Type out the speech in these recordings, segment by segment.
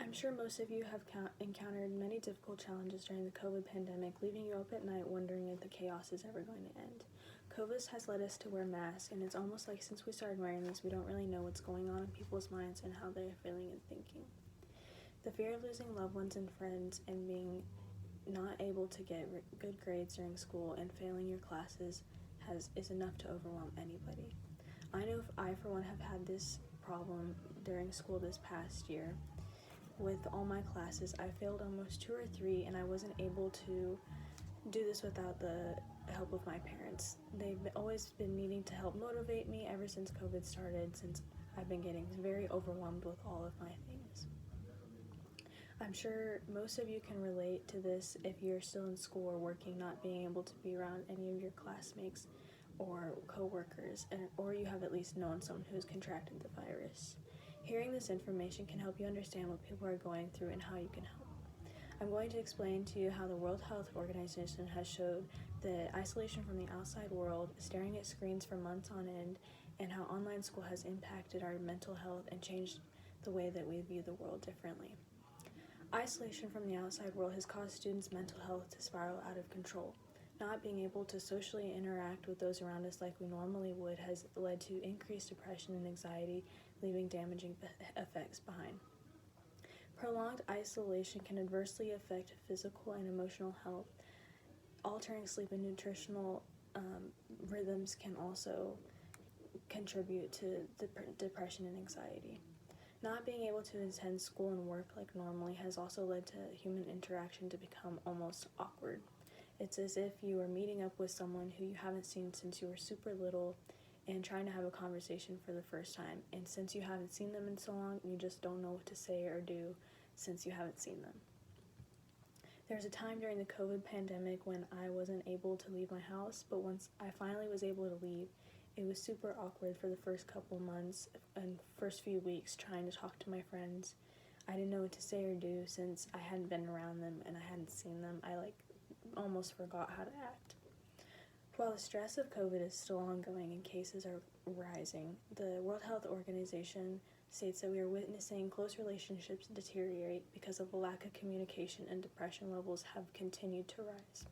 I'm sure most of you have encountered many difficult challenges during the COVID pandemic, leaving you up at night wondering if the chaos is ever going to end. COVID has led us to wear masks, and it's almost like since we started wearing this, we don't really know what's going on in people's minds and how they're feeling and thinking. The fear of losing loved ones and friends and being not able to get good grades during school and failing your classes is enough to overwhelm anybody. I know if I, for one, have had this problem during school this past year. With all my classes, I failed almost 2 or 3, and I wasn't able to do this without the help of my parents. They've always been needing to help motivate me ever since COVID started, since I've been getting very overwhelmed with all of my things. I'm sure most of you can relate to this if you're still in school or working, not being able to be around any of your classmates or co-workers, or you have at least known someone who's contracted the virus. Hearing this information can help you understand what people are going through and how you can help. I'm going to explain to you how the World Health Organization has showed that isolation from the outside world, staring at screens for months on end, and how online school has impacted our mental health and changed the way that we view the world differently. Isolation from the outside world has caused students' mental health to spiral out of control. Not being able to socially interact with those around us like we normally would has led to increased depression and anxiety, leaving damaging effects behind. Prolonged isolation can adversely affect physical and emotional health. Altering sleep and nutritional rhythms can also contribute to depression and anxiety. Not being able to attend school and work like normally has also led to human interaction to become almost awkward. It's as if you are meeting up with someone who you haven't seen since you were super little and trying to have a conversation for the first time. And since you haven't seen them in so long, you just don't know what to say or do since you haven't seen them. There was a time during the COVID pandemic when I wasn't able to leave my house, but once I finally was able to leave, it was super awkward for the first couple months and first few weeks trying to talk to my friends. I didn't know what to say or do since I hadn't been around them and I hadn't seen them. I almost forgot how to act. While the stress of COVID is still ongoing and cases are rising, the World Health Organization states that we are witnessing close relationships deteriorate because of a lack of communication, and depression levels have continued to rise.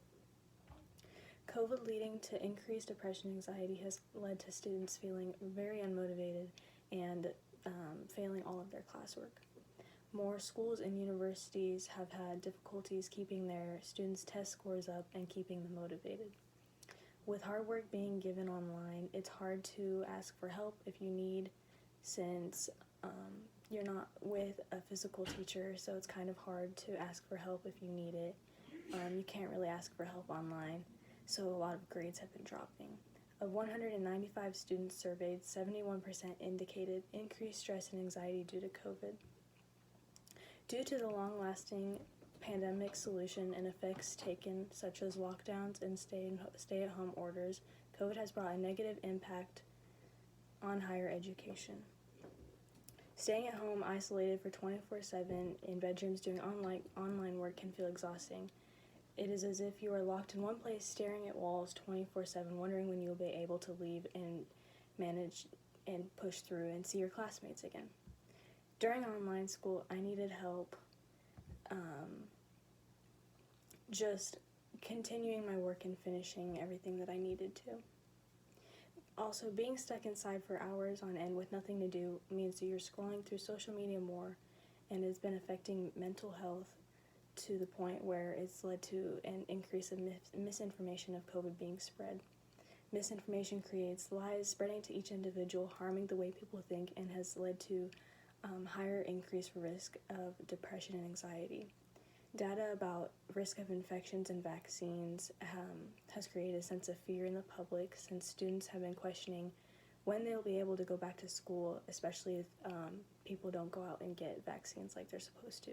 COVID leading to increased depression and anxiety has led to students feeling very unmotivated and failing all of their classwork. More schools and universities have had difficulties keeping their students' test scores up and keeping them motivated. With hard work being given online, it's hard to ask for help if you need, since you're not with a physical teacher, so it's kind of hard to ask for help if you need it. You can't really ask for help online, so a lot of grades have been dropping. Of 195 students surveyed, 71% indicated increased stress and anxiety due to COVID. Due to the long-lasting pandemic solution and effects taken, such as lockdowns and stay-at-home orders, COVID has brought a negative impact on higher education. Staying at home isolated for 24/7 in bedrooms doing online work can feel exhausting. It is as if you are locked in one place staring at walls 24/7, wondering when you'll be able to leave and manage and push through and see your classmates again. During online school, I needed help just continuing my work and finishing everything that I needed to. Also, being stuck inside for hours on end with nothing to do means that you're scrolling through social media more, and it's been affecting mental health to the point where it's led to an increase of misinformation of COVID being spread. Misinformation creates lies, spreading to each individual, harming the way people think, and has led to higher increased risk of depression and anxiety. Data about risk of infections and vaccines has created a sense of fear in the public, since students have been questioning when they'll be able to go back to school, especially if people don't go out and get vaccines like they're supposed to.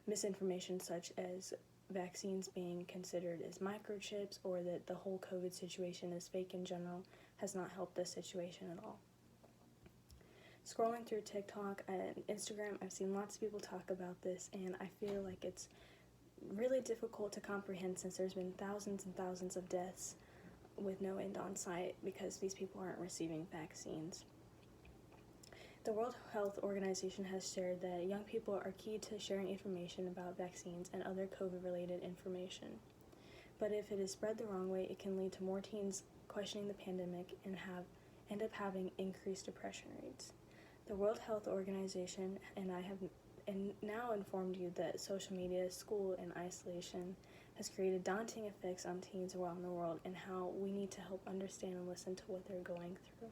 Misinformation such as vaccines being considered as microchips or that the whole COVID situation is fake in general has not helped the situation at all. Scrolling through TikTok and Instagram, I've seen lots of people talk about this, and I feel like it's really difficult to comprehend since there's been thousands and thousands of deaths with no end on sight because these people aren't receiving vaccines. The World Health Organization has shared that young people are key to sharing information about vaccines and other COVID-related information. But if it is spread the wrong way, it can lead to more teens questioning the pandemic and end up having increased depression rates. The World Health Organization and I have now informed you that social media, school, and isolation has created daunting effects on teens around the world and how we need to help understand and listen to what they're going through.